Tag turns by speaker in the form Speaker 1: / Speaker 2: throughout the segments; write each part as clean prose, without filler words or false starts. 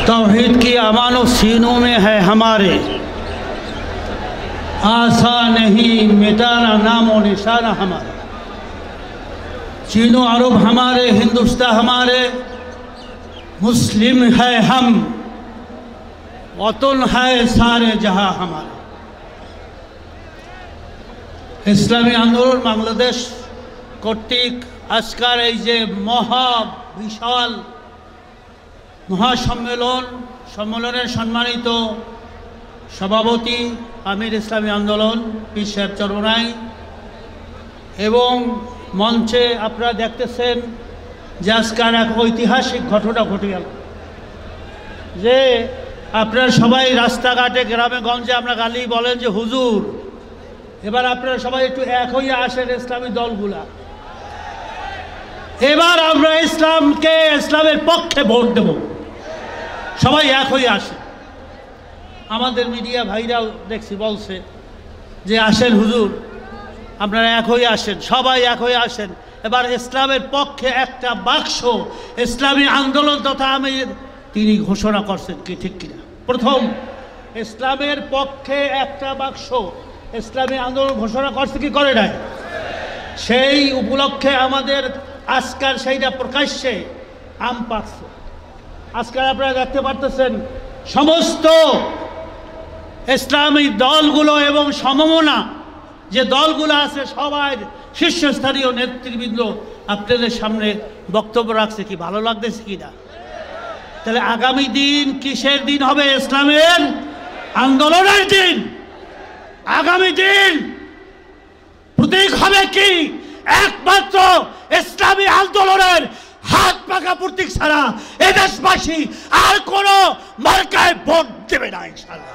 Speaker 1: तौहीद की अमानो सीनों में है हमारे, आसा नहीं मिटाना नामो निशाना हमारा। चीनो अरब हमारे, हिंदुस्तान हमारे, मुस्लिम है हम, वतन है सारे जहां हमारा। इस्लामी आंदोलन बांग्लादेश কর্তৃক আজকের এই যে বিশাল সম্মেলনের সম্মানিত সভাপতি আমির ইসলামী আন্দোলন পীর সাহেব চরমনাই এবং মঞ্চে আপনারা দেখতেছেন যে আজকের এক ঐতিহাসিক ঘটনা ঘটে গেল যে আপনারা সবাই রাস্তাঘাটে গ্রামে গঞ্জে আমরা গালি বলেন যে হুজুর, এবার আপনারা সবাই একটু এক হয়ে আসেন ইসলামী দলগুলা। এবার আমরা ইসলামের পক্ষে ভোট দেব, সবাই এক হয়ে আসেন। আমাদের মিডিয়া ভাইরাও দেখছি বলছে যে আসেন হুজুর, আপনারা এক হয়ে আসেন, সবাই এক হয়ে আসেন। এবার ইসলামের পক্ষে একটা বাক্স ইসলামী আন্দোলন তথা আমির তিনি ঘোষণা করছেন, কি ঠিক কিনা? প্রথম ইসলামের পক্ষে একটা বাক্স ইসলামী আন্দোলন ঘোষণা করছে কি করে নাই? সেই উপলক্ষে আমাদের আজকাল সেইটা প্রকাশ্যে আম পাচ্ছে। আজকাল আপনারা দেখতে পারতেছেন সমস্ত ইসলামী দলগুলো এবং সমমনা যে দলগুলো আছে সবাই শীর্ষস্থানীয় নেতৃবৃন্দ আপনাদের সামনে বক্তব্য রাখছে। কি ভালো লাগতেছে কি না? তাহলে আগামী দিন কিসের দিন হবে? ইসলামের আন্দোলনের দিন। আগামী দিন প্রতীক হবে কি? একমাত্র ইসলামী আন্দোলনের হাত পাকা প্রতীক ছাড়া এদেশবাসী আর কোন মার্কায় ভোট দেবে না ইনশাআল্লাহ।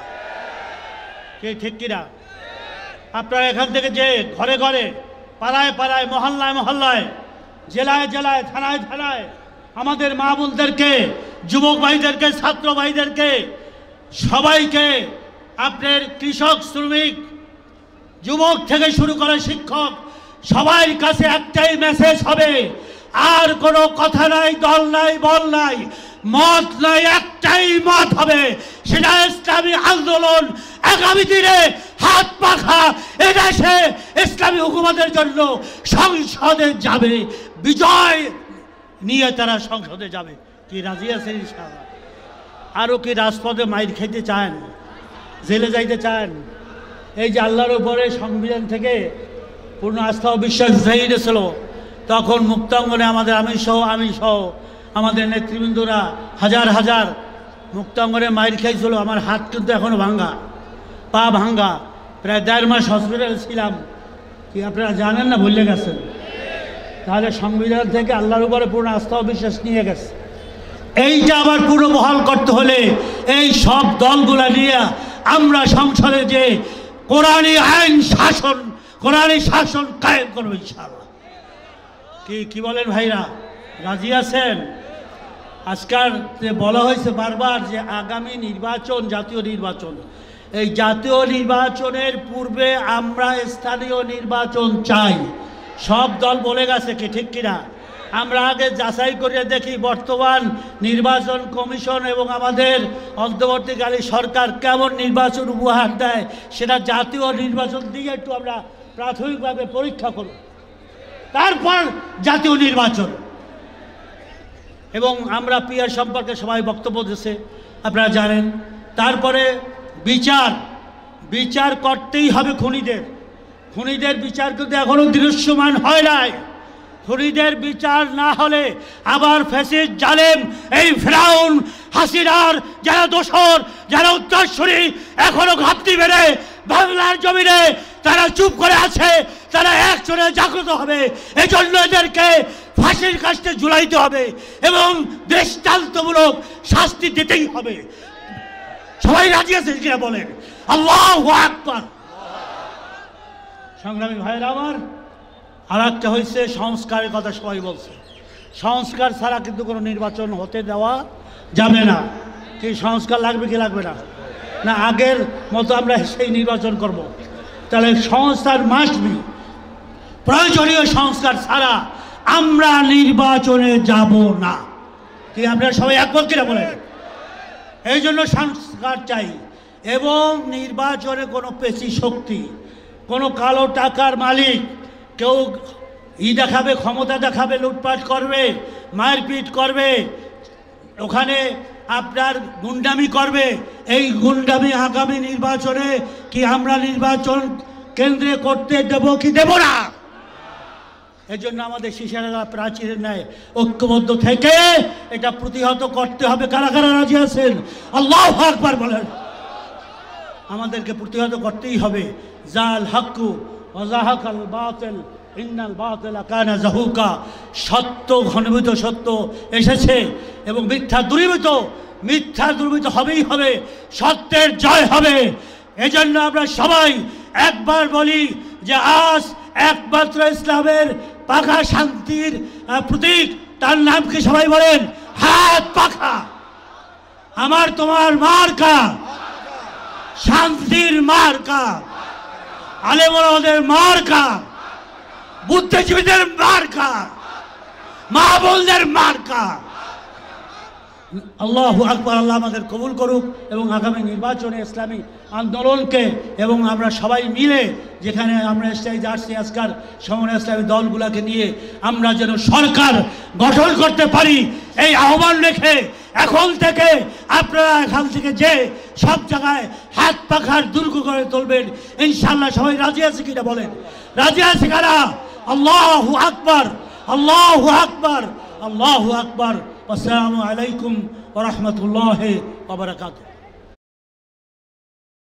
Speaker 1: ঠিক কিনা? আপনারা এখান থেকে যে ঘরে ঘরে, পাড়ায় পাড়ায়, মহল্লায় মহল্লায়, জেলায় জেলায়, থানায় থানায় আমাদের মা বোনদেরকে, যুবক ভাইদেরকে, ছাত্র ভাইদেরকে, সবাইকে, আপনার কৃষক, শ্রমিক, যুবক থেকে শুরু করে শিক্ষক, সবার কাছে একটাই মেসেজ হবে, আর কোনো কথা নাই, দল নাই, বল নাই, মত নাই, একটাই মত হবে, সেটা ইসলামী আন্দোলন আগামী দিনে হাত পাখা এদেশে ইসলামী হুকুমতের জন্য সংসদে যাবে, বিজয় নিয়ে তারা সংসদে যাবে। কি রাজি আছেন ইনশাআল্লাহ? আরও কি রাজপথে মাইর খেতে চান? জেলে যাইতে চান? এই যে আল্লাহর উপরে সংবিধান থেকে পূর্ণ আস্থা ও বিশ্বাস উঠে গেছিল, তখন মুক্তাঙ্গনে আমাদের আমি সহ আমাদের নেতৃবৃন্দরা হাজার হাজার মুক্তাঙ্গনে মাইর খাইছিল। আমার হাত কিন্তু এখনও ভাঙ্গা, পা ভাঙ্গা, প্রায় 1.5 মাস হসপিটাল ছিলাম। কি আপনারা জানেন না? ভুলে গেছেন? তাহলে সংবিধান থেকে আল্লাহর উপরে পূর্ণ আস্থা ও বিশ্বাস নিয়ে গেছে। এইটা আবার পুরো বহাল করতে হলে এই সব দলগুলা নিয়ে আমরা সংসদে যে কোরআনী আইন শাসন, কোরআনী শাসন কায়েম করবো ইনশাআল্লাহ। কি বলেন ভাইরা? রাজি আছেন? আজকাল যে বলা হয়েছে বারবার যে আগামী নির্বাচন, জাতীয় নির্বাচন, এই জাতীয় নির্বাচনের পূর্বে আমরা স্থানীয় নির্বাচন চাই। সব দল বলে গেছে, কি ঠিক কিনা? আমরা আগে যাচাই করে দেখি বর্তমান নির্বাচন কমিশন এবং আমাদের অন্তর্বর্তীকালী সরকার কেমন নির্বাচন উপহার দেয়, সেটা জাতীয় নির্বাচন দিয়ে একটু আমরা প্রাথমিকভাবে পরীক্ষা করব, তারপর জাতীয় নির্বাচন। এবং আমরা পিআর সম্পর্কে সবাই বক্তব্য দিয়েছে, আপনারা জানেন। তারপরে বিচার করতেই হবে খুনিদের বিচার কিন্তু এখনও দৃশ্যমান হয় নাই। খুনিদের বিচার না হলে আবার ফ্যাসিস্ট জালেম এই ফিরআউন হাসিনার যারা দোসর, যারা উত্তরসূরি এখনো ঘাপটি মেরে বাংলার জমিনে তারা চুপ করে আছে, তারা একজনে জাগ্রত হবে। এই জন্য এদেরকে ফাঁসির কাস্টে ঝুলাইতে হবে এবং দৃষ্টান্তমূলক শাস্তি দিতেই হবে। সবাই রাজি আছেন কিনা বলেন? আল্লাহু আকবার। সংগ্রামী ভাইয়েরা আমার, আর একটা হয়েছে সংস্কারের কথা সবাই বলছে। সংস্কার ছাড়া কিন্তু কোনো নির্বাচন হতে দেওয়া যাবে না। কি সংস্কার লাগবে কি লাগবে না? না আগের মতো আমরা সেই নির্বাচন করব? তাহলে সংস্কার মাস্ট বি। প্রয়োজনীয় সংস্কার ছাড়া আমরা নির্বাচনে যাব না। কি আপনারা সবাই একমত কিনা বলেন? এই জন্য সংস্কার চাই। এবং নির্বাচনে কোনো পেশি শক্তি, কোনো কালো টাকার মালিক কেউ দেখাবে, ক্ষমতা দেখাবে, লুটপাট করবে, মারপিট করবে, ওখানে আপনার গুন্ডামি করবে। এই গুন্ডামি আগামী নির্বাচনে কি আমরা নির্বাচন কেন্দ্রে করতে দেব কি দেব না? এই জন্য আমাদের শিশারা প্রাচীরের ন্যায় ঐক্যবদ্ধ থেকে এটা প্রতিহত করতে হবে। কারা কারা রাজি আছেন? আল্লাহু আকবার বলেন। আমাদেরকে প্রতিহত করতেই হবে। জাল হাক্কু ওয়া যাহাকাল বাতিল ইন্নাল বাতিলা কানা যাহুকা। সত্য ঘনীভূত, সত্য এসেছে এবং মিথ্যা দূরীভূত হবেই হবে। সত্যের জয় হবে। এজন্য আমরা সবাই একবার বলি যে আজ একমাত্র ইসলামের পাখা শান্তির প্রতীক, তার নাম কি সবাই বলেন? হাত পাখা। আমার তোমার মার্কা, শান্তির মার্কা, আলেম ওলামাদের মার্কা, বুদ্ধিজীবীদের মার্কা, মা বোনদের মার্কা। আল্লাহু আকবার। আল্লাহ আমাদের কবুল করুক এবং আগামী নির্বাচনে ইসলামী আন্দোলনকে এবং আমরা সবাই মিলে যেখানে আমরা স্টেজে আসছি আজকাল সমন্বয় ইসলামী দলগুলোকে নিয়ে আমরা যেন সরকার গঠন করতে পারি, এই আহ্বান রেখে এখন থেকে আপনারা এখান থেকে যে সব জায়গায় হাত পাখার দুর্গ করে তুলবেন। ইনশাআল্লাহ সবাই রাজি আছে কিনা বলেন? রাজি আছে কারা? আল্লাহু আকবার, আল্লাহু আকবার, আল্লাহু আকবার। আসসালামু আলাইকুম ওয়া রাহমাতুল্লাহি ওয়া বারাকাতুহু।